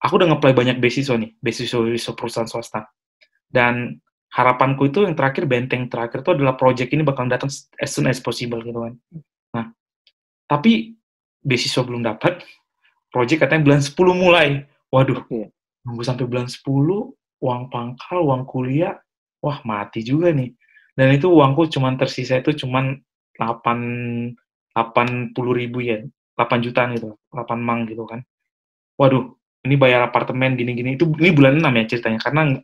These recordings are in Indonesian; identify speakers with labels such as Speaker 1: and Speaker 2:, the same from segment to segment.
Speaker 1: aku udah nge-apply banyak beasiswa nih, beasiswa perusahaan swasta. Dan harapanku itu yang terakhir, benteng terakhir itu adalah project ini bakal datang as soon as possible gitu kan. Nah, tapi beasiswa belum dapat, project katanya bulan 10 mulai. Waduh,
Speaker 2: Oke.
Speaker 1: nunggu sampai bulan 10, uang pangkal, uang kuliah, wah mati juga nih. Dan itu uangku cuman tersisa itu cuman 80.000 yen, 8 jutaan gitu, 8 mang gitu kan. Waduh, ini bayar apartemen gini-gini, itu ini bulan 6 ya ceritanya, karena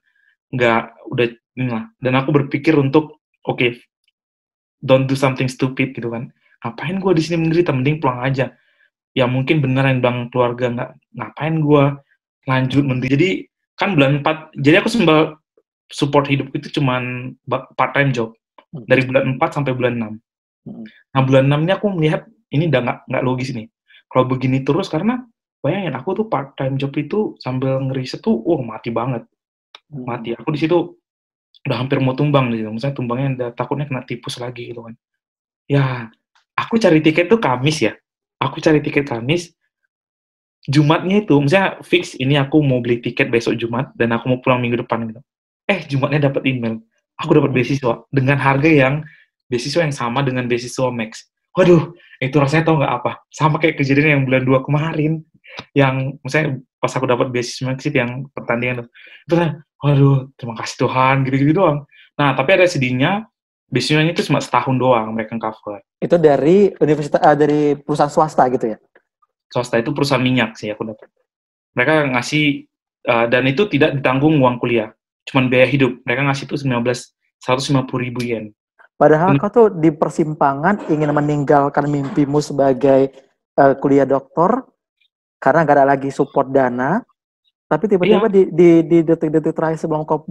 Speaker 1: nggak udah inilah. Dan aku berpikir untuk, oke, don't do something stupid gitu kan. Ngapain gue di sini menderita, mending pulang aja. Ya mungkin bener yang bilang keluarga, ngapain gue lanjut menderita. Jadi kan bulan 4, jadi aku support hidupku itu cuman part time job dari bulan 4 sampai bulan 6. Nah bulan 6 ini aku melihat ini udah nggak logis nih. Kalau begini terus, karena bayangin aku tuh part time job itu sambil ngeriset tuh, mati banget. Mati. Aku di situ udah hampir mau tumbang gitu. Misalnya tumbangnya udah takutnya kena tipus lagi gitu kan. Ya, aku cari tiket tuh Kamis ya. Aku cari tiket Kamis, Jumatnya itu, misalnya fix ini aku mau beli tiket besok Jumat dan aku mau pulang minggu depan gitu. Jumatnya dapat email, aku dapat beasiswa dengan harga yang beasiswa yang sama dengan beasiswa Max. Waduh, itu rasanya tau nggak apa? Sama kayak kejadian yang bulan 2 kemarin, yang misalnya pas aku dapat beasiswa Max itu yang pertandingan itu kan, waduh, terima kasih Tuhan, gitu-gitu doang. Nah, tapi ada sedihnya, beasiswanya itu cuma setahun doang mereka cover.
Speaker 2: Itu dari dari perusahaan swasta gitu ya?
Speaker 1: Swasta itu perusahaan minyak sih aku dapat. Mereka ngasih, dan itu tidak ditanggung uang kuliah, cuman biaya hidup. Mereka ngasih itu 150.000 yen.
Speaker 2: Padahal kau tuh di persimpangan ingin meninggalkan mimpimu sebagai kuliah doktor karena gak ada lagi support dana, tapi tiba-tiba
Speaker 1: Iya,
Speaker 2: di detik-detik terakhir sebelum kau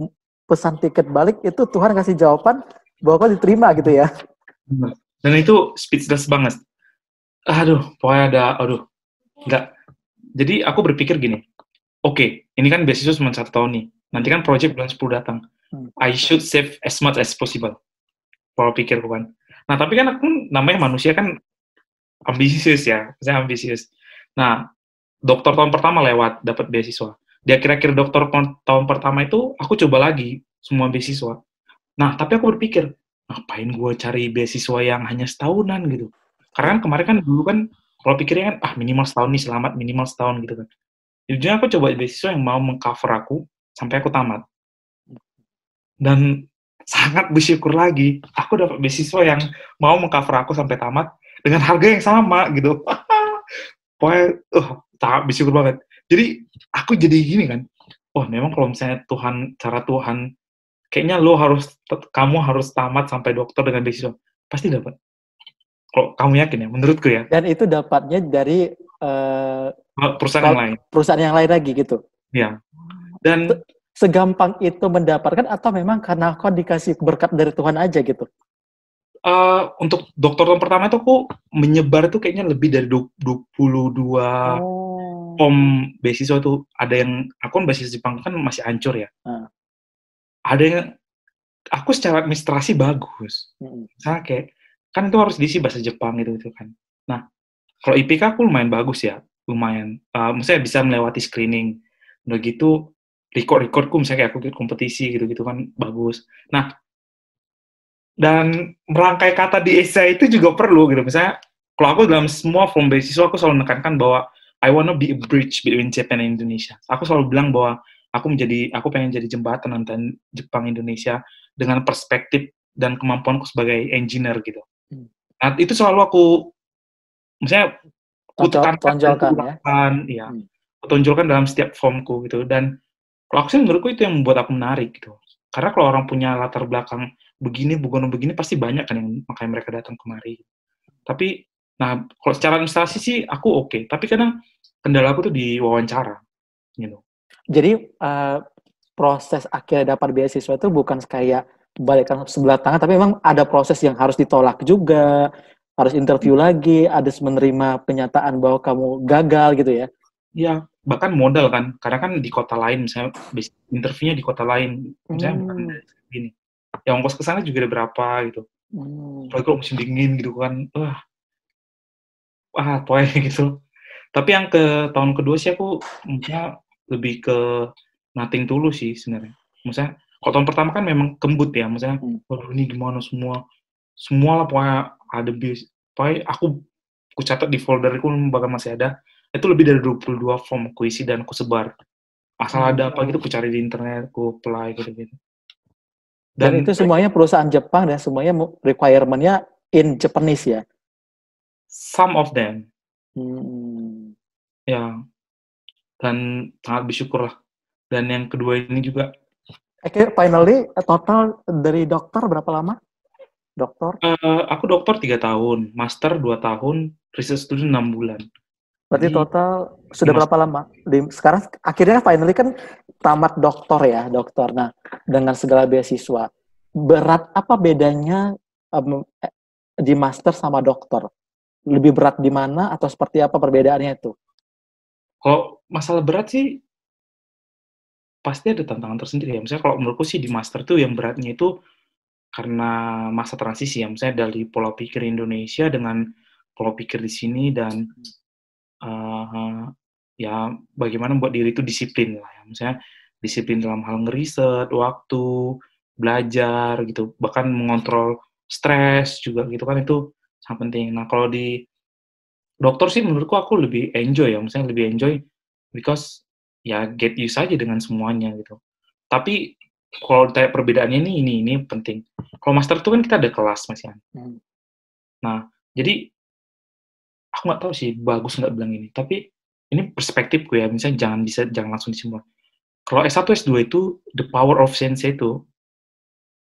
Speaker 2: pesan tiket balik itu Tuhan kasih jawaban bahwa kau diterima gitu ya.
Speaker 1: dan itu speechless banget. Pokoknya nggak. Jadi aku berpikir gini, oke, ini kan beasiswa cuma 1 tahun nih, nanti kan project bulan 10 datang. I should save as much as possible. Pola pikirku kan. Nah, tapi kan aku namanya manusia kan ambisius ya, saya ambisius. Nah, dokter tahun pertama lewat, dapat beasiswa. Di akhir-akhir dokter tahun pertama itu, aku coba lagi semua beasiswa. Nah, tapi aku berpikir, ngapain gue cari beasiswa yang hanya setahunan gitu. Karena kan kemarin kan dulu kan, kalau pikirnya kan, minimal setahun nih, selamat minimal setahun gitu kan. Jujurnya aku coba beasiswa yang mau mengcover aku, sampai aku tamat. Dan sangat bersyukur lagi, aku dapat beasiswa yang mau mengcover aku sampai tamat, dengan harga yang sama gitu. Pokoknya, sangat bersyukur banget. Jadi, aku jadi gini kan, memang kalau misalnya cara Tuhan, kayaknya kamu harus tamat sampai dokter dengan beasiswa, pasti dapat. Kalau kamu yakin ya, menurutku ya.
Speaker 2: Dan itu dapatnya dari
Speaker 1: Perusahaan yang lain.
Speaker 2: perusahaan yang lain lagi gitu.
Speaker 1: Ya. Dan
Speaker 2: segampang itu mendapatkan atau memang karena kau dikasih berkat dari Tuhan aja gitu?
Speaker 1: Untuk dokter tahun pertama itu aku menyebar itu kayaknya lebih dari 22 form beasiswa tuh. Ada yang, aku kan beasiswa Jepang kan masih hancur ya. Ada yang, aku secara administrasi bagus. Misalnya kayak, kan itu harus diisi bahasa Jepang gitu kan. Nah, kalau IPK aku lumayan bagus ya, lumayan. Maksudnya bisa melewati screening. Udah gitu, record-recordku misalnya kayak aku ikut kompetisi gitu-gitu kan, bagus. Nah, dan merangkai kata di esai itu juga perlu gitu. Misalnya, kalau aku dalam semua form beasiswa, aku selalu menekankan bahwa I wanna be a bridge between Japan and Indonesia. Aku selalu bilang bahwa aku pengen jadi jembatan antara Jepang Indonesia dengan perspektif dan kemampuanku sebagai engineer gitu. Nah, itu selalu aku, misalnya, kutekankan dan
Speaker 2: tonjolkan ya.
Speaker 1: ya. Kutonjolkan dalam setiap formku gitu. Dan kalau aku sih, menurutku itu yang membuat aku menarik gitu. Karena kalau orang punya latar belakang begini pasti banyak kan yang makanya mereka datang kemari. Tapi, nah, kalau secara administrasi sih aku oke. Tapi kadang kendala aku tuh di wawancara, gitu.
Speaker 2: Jadi proses akhirnya dapat beasiswa itu bukan kayak balikkan sebelah tangan, tapi memang ada proses yang harus ditolak juga, harus interview lagi, harus menerima penyataan bahwa kamu gagal gitu ya?
Speaker 1: Iya, bahkan modal kan, karena kan di kota lain, misalnya interviewnya di kota lain, misalnya bukan dari sini. Ya ongkos ke sana juga ada berapa gitu. Apalagi kalau musim dingin gitu kan, pokoknya gitu. Tapi yang tahun kedua sih aku, misalnya lebih ke nothing tulus sih sebenarnya. Maksudnya kalau tahun pertama kan memang kembut ya, maksudnya waduh ini gimana semua lah pokoknya ada pokoknya aku catat di folderku bahkan masih ada, itu lebih dari 22 form aku isi dan aku sebar. Asal ada apa gitu aku cari di internet, aku apply gitu-gitu.
Speaker 2: Dan itu semuanya perusahaan Jepang dan semuanya requirement-nya in Japanese ya?
Speaker 1: Some of them. Ya, dan sangat bersyukur lah. Dan yang kedua ini juga.
Speaker 2: Finally, total dari dokter berapa lama? Dokter?
Speaker 1: Aku dokter 3 tahun, master 2 tahun, research student 6 bulan.
Speaker 2: Berarti
Speaker 1: Jadi,
Speaker 2: total sudah berapa lama? Sekarang akhirnya finally kan tamat dokter ya, dokter. Nah, dengan segala beasiswa, berat apa bedanya di master sama dokter? Lebih berat di mana atau seperti apa perbedaannya itu?
Speaker 1: Kalau masalah berat sih, pasti ada tantangan tersendiri ya. Misalnya kalau menurutku sih di master tuh yang beratnya itu karena masa transisi ya. Misalnya dari pola pikir Indonesia dengan pola pikir di sini dan ya bagaimana membuat diri itu disiplin lah ya. Misalnya disiplin dalam hal ngeriset, waktu, belajar gitu, bahkan mengontrol stres juga gitu kan itu sangat penting. Nah kalau di dokter sih menurutku aku lebih enjoy ya, misalnya lebih enjoy because ya get used aja dengan semuanya gitu. Tapi kalau ditanya perbedaannya ini penting. Kalau master itu kan kita ada kelas Mas Yan. Nah, jadi aku nggak tahu sih bagus nggak bilang ini, tapi ini perspektifku ya, misalnya jangan langsung disimpulkan. Kalau S1, S2 itu the power of sensei itu,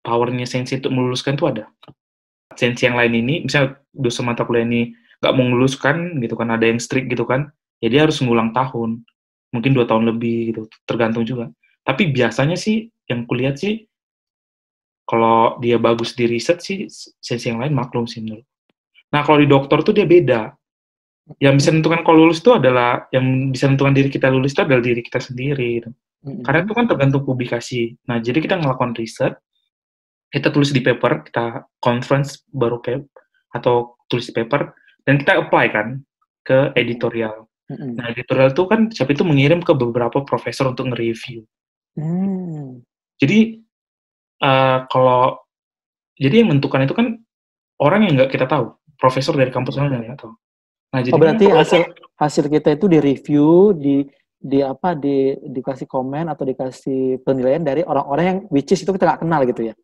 Speaker 1: powernya sensei untuk meluluskan itu ada. Sensei yang lain ini, misalnya dosen mata kuliah ini nggak mau meluluskan gitu kan, ada yang strict gitu kan, ya dia harus ngulang tahun, mungkin 2 tahun lebih gitu, tergantung juga. Tapi biasanya sih yang kulihat sih kalau dia bagus di riset sih sensei yang lain maklum sih menurut. Nah kalau di dokter tuh dia beda. Yang bisa menentukan kalau lulus itu adalah yang bisa menentukan diri kita lulus itu adalah diri kita sendiri gitu. Karena itu kan tergantung publikasi. Nah jadi kita ngelakukan riset, kita tulis di paper, kita conference baru atau tulis di paper dan kita apply kan ke editorial. Nah editorial itu kan siapa itu mengirim ke beberapa profesor untuk nge-review. Jadi kalau jadi yang menentukan itu kan orang yang nggak kita tahu, profesor dari kampus lain yang nggak tahu. Nah, jadi
Speaker 2: berarti hasil kita itu di review, dikasih komen atau dikasih penilaian dari orang-orang yang which is itu kita nggak kenal gitu ya?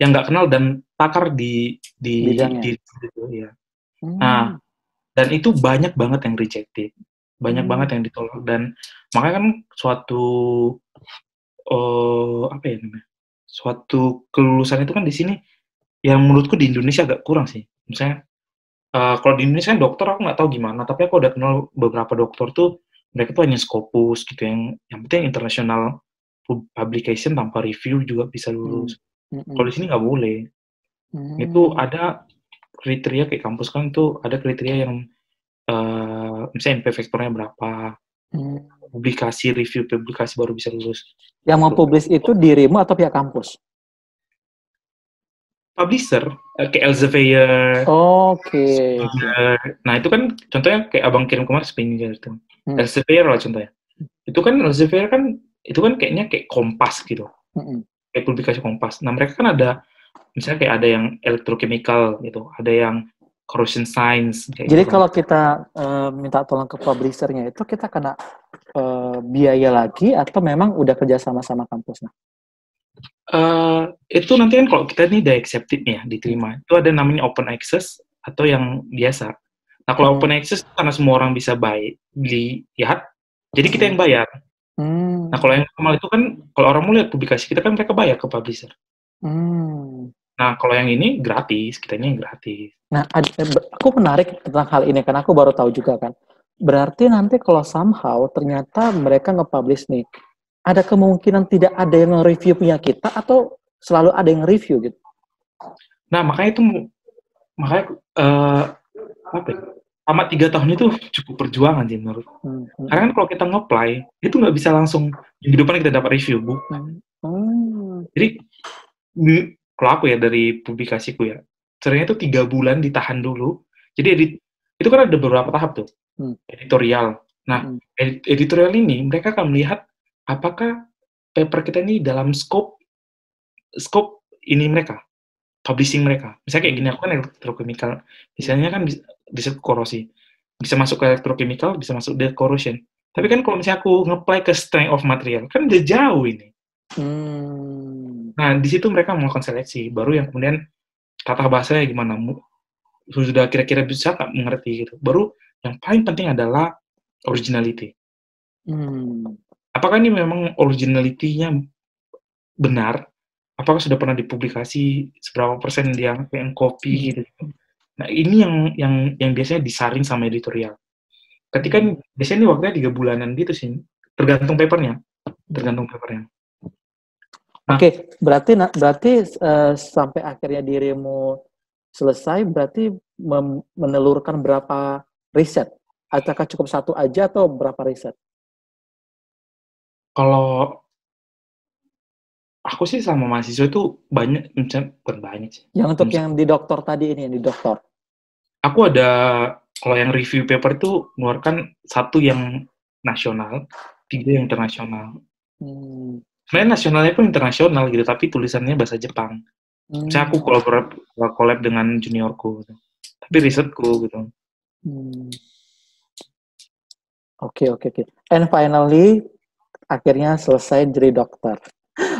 Speaker 1: Yang nggak kenal dan pakar di
Speaker 2: bidangnya.
Speaker 1: Ya. Nah, dan itu banyak banget yang rejected, banyak banget yang ditolak dan makanya kan suatu apa ya namanya? Suatu kelulusan itu kan di sini yang menurutku di Indonesia agak kurang sih. Misalnya kalau di Indonesia kan dokter aku nggak tahu gimana, tapi aku udah kenal beberapa dokter tuh mereka tuh hanya Scopus gitu yang penting international publication tanpa review juga bisa lulus. Kalau di sini nggak boleh. Itu ada kriteria kayak kampus kan tuh ada kriteria yang misalnya NP vektornya berapa, review publikasi baru bisa lulus.
Speaker 2: Yang mau publish itu dirimu atau pihak kampus?
Speaker 1: Publisher, kayak Elsevier.
Speaker 2: Oke.
Speaker 1: Nah itu kan contohnya kayak abang kirim kemarin Spinning itu. Elsevier lah contohnya. Itu kan Elsevier kan itu kan kayaknya kayak Kompas gitu. Kayak publikasi Kompas. Nah mereka kan ada misalnya kayak ada yang electrochemical gitu, ada yang corrosion science.
Speaker 2: Jadi gitu kalau kita minta tolong ke publishernya itu kita kena biaya lagi atau memang udah kerja sama kampusnya?
Speaker 1: Itu nanti kan kalau kita ini udah accepted nih ya, diterima. Itu ada namanya open access atau yang biasa. Nah kalau open access karena semua orang bisa lihat, jadi kita yang bayar. Nah kalau yang normal itu kan kalau orang mau lihat publikasi kita kan mereka bayar ke publisher. Nah kalau yang ini gratis, kitanya yang gratis.
Speaker 2: Nah aku menarik tentang hal ini karena aku baru tahu juga kan. Berarti nanti kalau somehow ternyata mereka nge-publish nih, ada kemungkinan tidak ada yang nge-review punya kita atau selalu ada yang review gitu?
Speaker 1: Nah makanya apa ya? Amat 3 tahun itu cukup perjuangan sih menurut. Karena kan kalau kita nge-apply, itu nggak bisa langsung minggu depan kita dapat review, bukan. Jadi, kalau aku ya dari publikasiku ya, sebenarnya itu 3 bulan ditahan dulu. Jadi itu kan ada beberapa tahap tuh. Editorial, Nah, editorial ini mereka akan melihat apakah paper kita ini dalam scope ini mereka, publishing mereka. Misalnya kayak gini, aku kan elektrochemical, misalnya kan bisa korosi, bisa masuk ke elektrochemical, bisa masuk ke corrosion. Tapi kan kalau misalnya aku nge-apply ke strength of material, kan udah jauh ini. Nah, di situ mereka melakukan seleksi, baru yang kemudian tata bahasanya gimana, sudah kira-kira bisa nggak mengerti gitu. Baru yang paling penting adalah originality. Apakah ini memang originality-nya benar? Apakah sudah pernah dipublikasi seberapa persen dia yang copy gitu. Nah, ini yang biasanya disaring sama editorial. Ketika biasanya ini waktunya 3 bulanan gitu sih, tergantung papernya. Nah,
Speaker 2: Oke, berarti sampai akhirnya dirimu selesai, berarti menelurkan berapa riset? Apakah cukup satu aja atau berapa riset?
Speaker 1: kalau aku sih sama mahasiswa itu banyak, bukan banyak sih.
Speaker 2: Yang untuk yang di doktor tadi ini, yang di doktor.
Speaker 1: Aku ada, kalau yang review paper itu mengeluarkan 1 yang nasional, 3 yang internasional. Sebenarnya nasionalnya pun internasional gitu, tapi tulisannya bahasa Jepang. Misalnya aku collab dengan juniorku, gitu. Tapi risetku gitu.
Speaker 2: Oke. And finally, akhirnya selesai jadi dokter.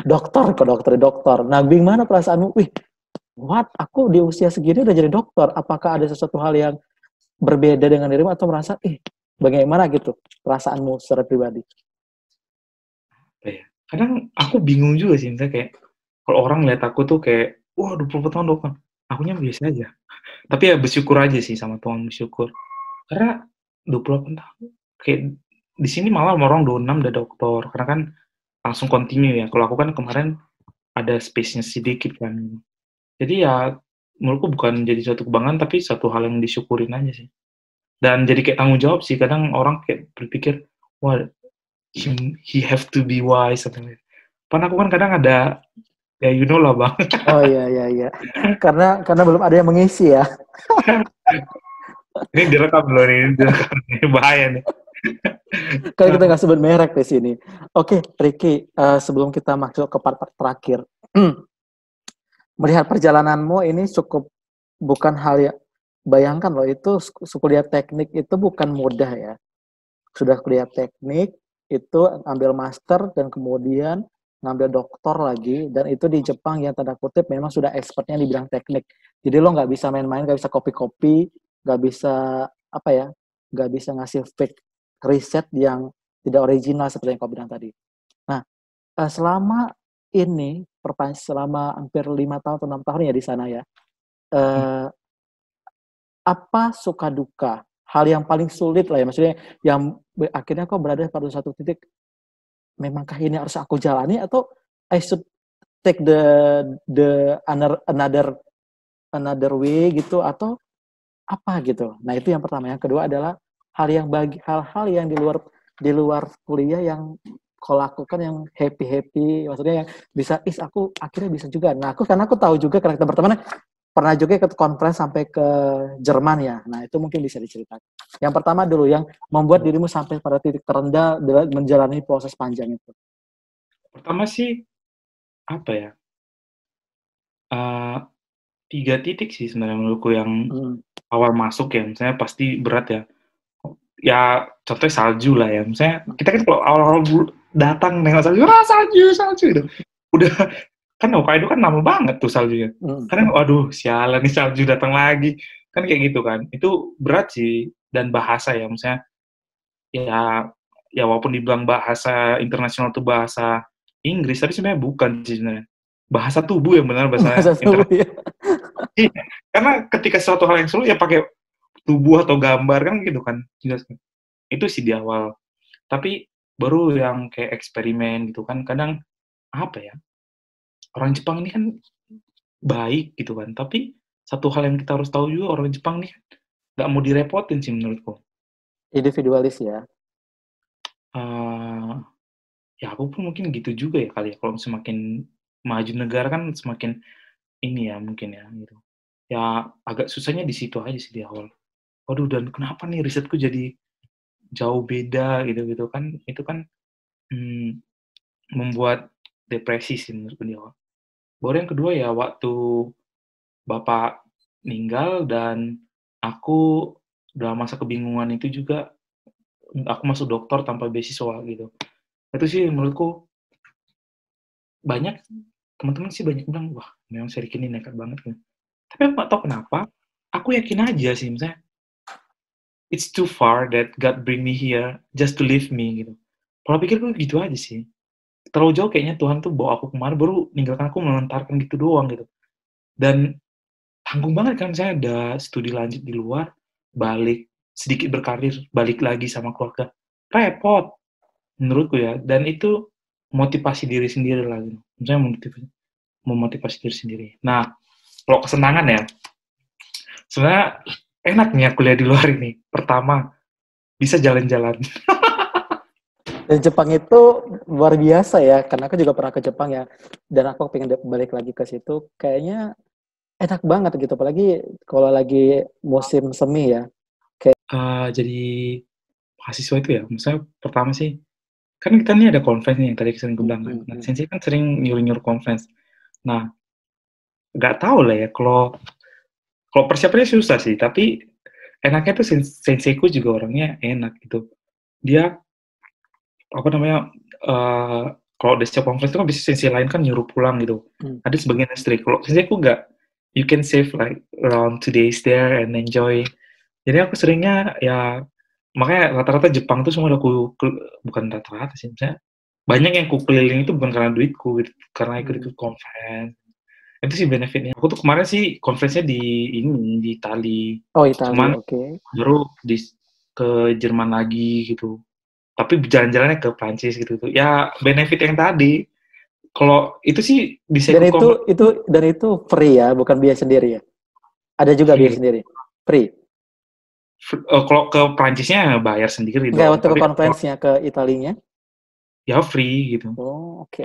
Speaker 2: Dokter. Nah, gimana perasaanmu? Wih, what? Aku di usia segini udah jadi dokter. Apakah ada sesuatu hal yang berbeda dengan dirimu atau merasa, bagaimana gitu perasaanmu secara pribadi?
Speaker 1: Kadang aku bingung juga sih, misalnya kayak kalau orang lihat aku tuh kayak, wah 24 tahun dokter, akunya biasa aja. Tapi ya bersyukur aja sih sama Tuhan, bersyukur. Karena 28 tahun, kayak di sini malah orang 26 udah dokter, karena kan langsung continue ya. Kalau aku kan kemarin ada space-nya sedikit kan. Jadi ya menurutku bukan jadi suatu kebanggaan, tapi satu hal yang disyukurin aja sih. Dan jadi kayak tanggung jawab sih, kadang orang kayak berpikir, wah, he have to be wise, something like that. Padahal aku kan kadang ada, ya you know lah Bang.
Speaker 2: Oh iya. Karena belum ada yang mengisi ya.
Speaker 1: Ini direkam loh ini bahaya nih.
Speaker 2: Kalau kita nggak sebut merek di sini. Oke, Ricky, sebelum kita masuk ke part terakhir, melihat perjalananmu ini cukup bukan hal yang, bayangkan loh, itu kuliah teknik itu bukan mudah ya. Sudah kuliah teknik, itu ambil master, dan kemudian ngambil doktor lagi, dan itu di Jepang yang tanda kutip memang sudah expertnya di bidang teknik. Jadi lo nggak bisa main-main, nggak bisa copy-copy, nggak bisa nggak bisa ngasih fake riset yang tidak original seperti yang kau bilang tadi. Nah, selama ini, selama hampir 5 tahun atau 6 tahun ya di sana ya, apa suka duka, hal yang paling sulit lah ya, maksudnya yang akhirnya kau berada pada satu titik, memangkah ini harus aku jalani atau I should take the another way gitu, atau apa gitu. Nah, itu yang pertama. Yang kedua adalah hal-hal yang di luar kuliah yang kau lakukan yang happy, maksudnya yang bisa, aku akhirnya bisa juga. Nah, karena aku tahu juga karena kita berteman, pernah juga ikut conference sampai ke Jerman ya. Nah, itu mungkin bisa diceritakan. Yang pertama dulu, yang membuat dirimu sampai pada titik terendah dalam menjalani proses panjang itu.
Speaker 1: Pertama sih, apa ya, 3 titik sih sebenarnya menurutku yang awal masuk ya, misalnya pasti berat ya. Ya, contohnya salju lah ya. Misalnya kita kan kalau awal-awal datang nengok salju gitu. Udah kan Hokkaido kan lama banget tuh saljunya. Karena waduh, sialan nih salju datang lagi. Kan kayak gitu kan. Itu berat sih, dan bahasa ya, misalnya ya walaupun dibilang bahasa internasional itu bahasa Inggris, tapi sebenarnya bukan sih sebenarnya. Bahasa tubuh yang benar bahasa internasional. Ya. Karena ketika suatu hal yang sulit ya pakai tubuh atau gambar kan gitu kan. Itu sih di awal. Tapi baru yang kayak eksperimen gitu kan, kadang apa ya, orang Jepang ini kan baik gitu kan, tapi satu hal yang kita harus tahu juga, orang Jepang ini nggak mau direpotin sih menurutku.
Speaker 2: Individualis ya.
Speaker 1: Ya aku pun mungkin gitu juga ya kali ya, kalau semakin maju negara kan semakin ini ya mungkin ya gitu. Ya agak susahnya di situ aja sih di awal. Waduh, dan kenapa nih risetku jadi jauh beda gitu kan, itu kan membuat depresi sih menurut beliau. Baru yang kedua ya waktu bapak meninggal dan aku dalam masa kebingungan itu juga, aku masuk dokter tanpa beasiswa gitu. Itu sih menurutku banyak teman-teman sih banyak bilang, wah memang Sherry ini nekat banget kan. Tapi aku nggak tahu kenapa, aku yakin aja sih, misalnya it's too far that God bring me here just to leave me gitu. Kalau pikir gue gitu aja sih. Terlalu jauh kayaknya Tuhan tuh bawa aku kemari baru ninggalkan aku melentarkan gitu doang gitu. Dan tanggung banget kan saya ada studi lanjut di luar, balik sedikit berkarir, balik lagi sama keluarga. Repot menurutku ya. Dan itu motivasi diri sendiri lah gitu. Misalnya memotivasi diri sendiri. Nah, kalau kesenangan ya, sebenarnya enaknya kuliah di luar ini. Pertama, bisa jalan-jalan.
Speaker 2: Dan Jepang itu luar biasa ya, karena aku juga pernah ke Jepang ya, dan aku pengen balik lagi ke situ, kayaknya enak banget gitu, apalagi kalau lagi musim semi ya.
Speaker 1: Jadi mahasiswa itu ya, misalnya pertama sih, kan kita nih ada conference nih yang tadi sering gue bilang kan. Nah, sensei kan sering nyuruh-nyuruh conference. Nah, nggak tahu lah ya, kalau persiapannya susah sih, tapi enaknya tuh senseiku juga orangnya enak gitu. Dia apa namanya, kalau udah siap conference itu kan bisa sensei lain kan nyuruh pulang gitu. Ada sebagian yang strict. Kalau senseiku nggak, you can save like around 2 days there and enjoy. Jadi aku seringnya ya, makanya rata-rata Jepang tuh semua udah bukan rata-rata sih, misalnya banyak yang ku keliling itu bukan karena duitku gitu, karena ikut-ikut conference. Itu sih benefitnya. Aku tuh kemarin sih conference-nya di Itali.
Speaker 2: Oh, Italia,
Speaker 1: Cuman
Speaker 2: oke.
Speaker 1: baru ke Jerman lagi gitu. Tapi jalan-jalannya ke Prancis gitu tuh. Ya benefit yang tadi. Kalau itu sih bisa
Speaker 2: Dan
Speaker 1: ikut conference
Speaker 2: itu free ya, bukan biaya sendiri ya. Ada juga biaya
Speaker 1: free.
Speaker 2: sendiri. Free.
Speaker 1: Kalau ke Prancisnya bayar sendiri
Speaker 2: Enggak,
Speaker 1: dong.
Speaker 2: waktu ke
Speaker 1: Tapi kalau
Speaker 2: conference-nya ke Italinya.
Speaker 1: ya free gitu.
Speaker 2: Oh, oke.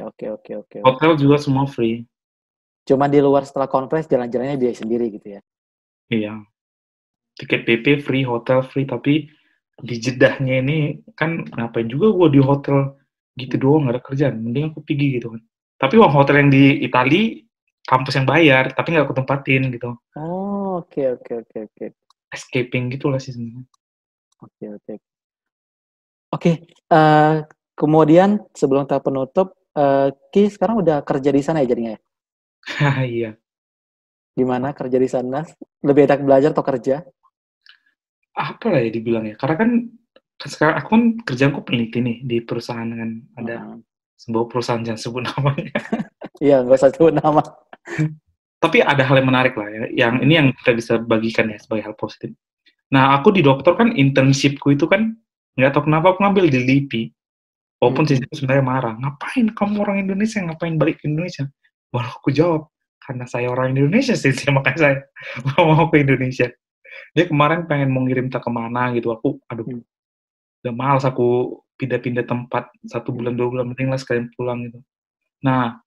Speaker 1: Hotel juga semua free.
Speaker 2: Cuma di luar setelah conference jalan-jalannya biaya sendiri gitu ya.
Speaker 1: Iya. Tiket PP free, hotel free, tapi di jedahnya ini kan ngapain juga gue di hotel gitu doang, gak ada kerjaan. Mending aku pergi gitu kan. Tapi uang hotel yang di Itali, kampus yang bayar, tapi nggak aku tempatin gitu.
Speaker 2: Oh, oke.
Speaker 1: Escaping gitu lah sih sebenarnya.
Speaker 2: Oke. Oke, kemudian sebelum kita penutup, Ki sekarang udah kerja di sana ya jadinya ya?
Speaker 1: Iya.
Speaker 2: Gimana kerja di sana? Lebih enak belajar atau kerja?
Speaker 1: Apa lah ya dibilang ya, karena kan sekarang aku kan kerjaanku peneliti nih di perusahaan kan, ada sebuah perusahaan, jangan sebut namanya.
Speaker 2: Iya, nggak usah sebut nama.
Speaker 1: Tapi ada hal yang menarik lah ya, yang ini yang kita bisa bagikan ya sebagai hal positif. Nah, aku di dokter kan internshipku itu kan nggak tahu kenapa aku ngambil di LIPI. Walaupun sebenarnya marah, ngapain kamu orang Indonesia, ngapain balik ke Indonesia? Walau aku jawab, karena saya orang Indonesia sih, makanya saya mau ke Indonesia. Dia kemarin pengen mau ngirim tak kemana gitu, aku, aduh, udah males aku pindah-pindah tempat 1 bulan 2 bulan, mending lah sekalian pulang gitu. Nah,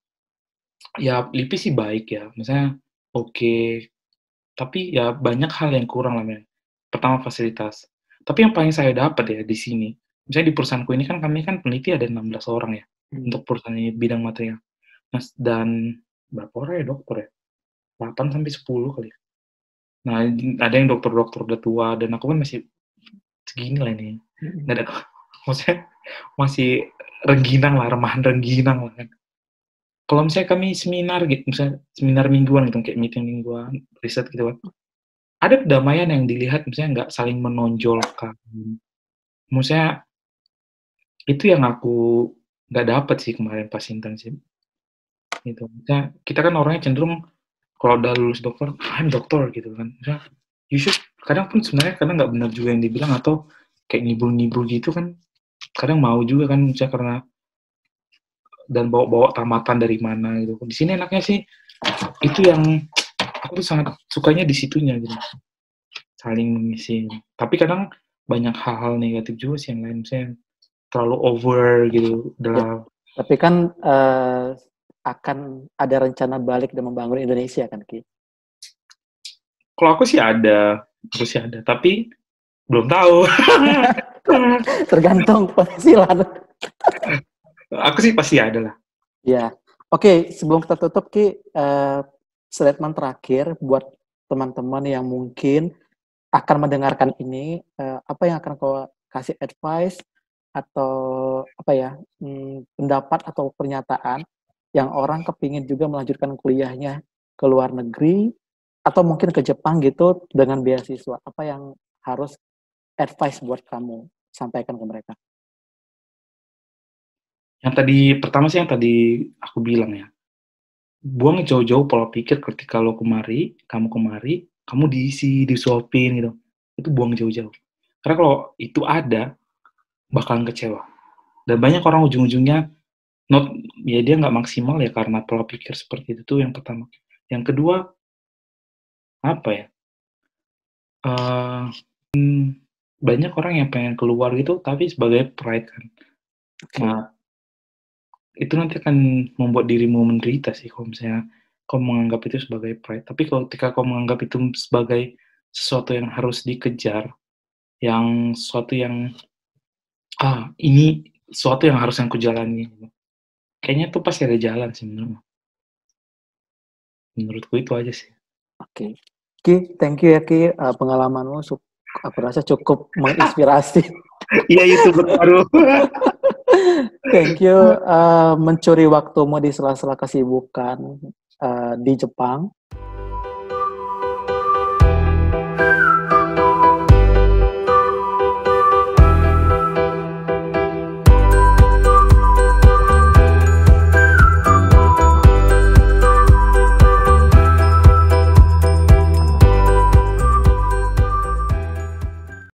Speaker 1: ya LIPI sih baik ya, misalnya oke, tapi ya banyak hal yang kurang lah, men. Pertama fasilitas. Tapi yang paling saya dapat ya di sini, misalnya di perusahaanku ini kan kami kan peneliti ada 16 orang ya, untuk perusahaan ini bidang material. Nah, dan berapa orang ya dokter ya? 8 sampai 10 kali ya. Nah, ada yang dokter-dokter udah tua dan aku kan masih segini lah ini. Nggak ada, maksudnya masih rengginang lah, remahan rengginang lah kan. Kalau misalnya kami seminar gitu, misalnya seminar mingguan gitu, kayak meeting mingguan, riset gitu kan, ada kedamaian yang dilihat, misalnya nggak saling menonjolkan. Maksudnya itu yang aku nggak dapet sih kemarin pas internship. Gitu. Misalnya, kita kan orangnya cenderung kalau udah lulus dokter, I'm dokter gitu kan. Misalnya, you should, kadang pun sebenarnya kadang nggak benar juga yang dibilang, atau kayak ngibul-ngibul gitu kan. Kadang mau juga kan, misalnya karena dan bawa-bawa tamatan dari mana gitu. Di sini enaknya sih itu yang aku tuh sangat sukanya di situnya gitu. Saling mengisi. Tapi kadang banyak hal-hal negatif juga sih yang lain, misalnya terlalu over gitu
Speaker 2: Ya,
Speaker 1: dalam.
Speaker 2: tapi kan akan ada rencana balik dan membangun Indonesia kan, Ki?
Speaker 1: Kalau aku sih ada, tapi belum tahu.
Speaker 2: Tergantung penghasilan.
Speaker 1: Aku sih pasti ada lah.
Speaker 2: Ya, oke. Sebelum kita tutup, Ki, statement terakhir buat teman-teman yang mungkin akan mendengarkan ini, apa yang akan kau kasih advice atau apa ya, pendapat atau pernyataan yang orang kepingin juga melanjutkan kuliahnya ke luar negeri atau mungkin ke Jepang gitu dengan beasiswa. Apa yang harus advice buat kamu sampaikan ke mereka?
Speaker 1: Yang tadi pertama sih yang tadi aku bilang ya, buang jauh-jauh pola pikir ketika kamu kemari, kamu diisi, disuapin gitu. Itu buang jauh-jauh. Karena kalau itu ada, bakalan kecewa. Dan banyak orang ujung-ujungnya ya dia nggak maksimal ya karena pola pikir seperti itu tuh yang pertama. Yang kedua, apa ya? Banyak orang yang pengen keluar gitu, tapi sebagai pride kan. Nah, itu nanti akan membuat dirimu menderita sih kalau misalnya kau menganggap itu sebagai pride. Tapi ketika kau menganggap itu sebagai sesuatu yang harus dikejar, yang sesuatu yang ini sesuatu yang harus aku jalani. Kayaknya tuh pasti ada jalan sih menurutku itu aja sih.
Speaker 2: Oke. Ki, thank you ya Ki, pengalamanmu aku rasa cukup menginspirasi.
Speaker 1: Iya itu baru.
Speaker 2: Thank you, mencuri waktumu di sela-sela kesibukan di Jepang.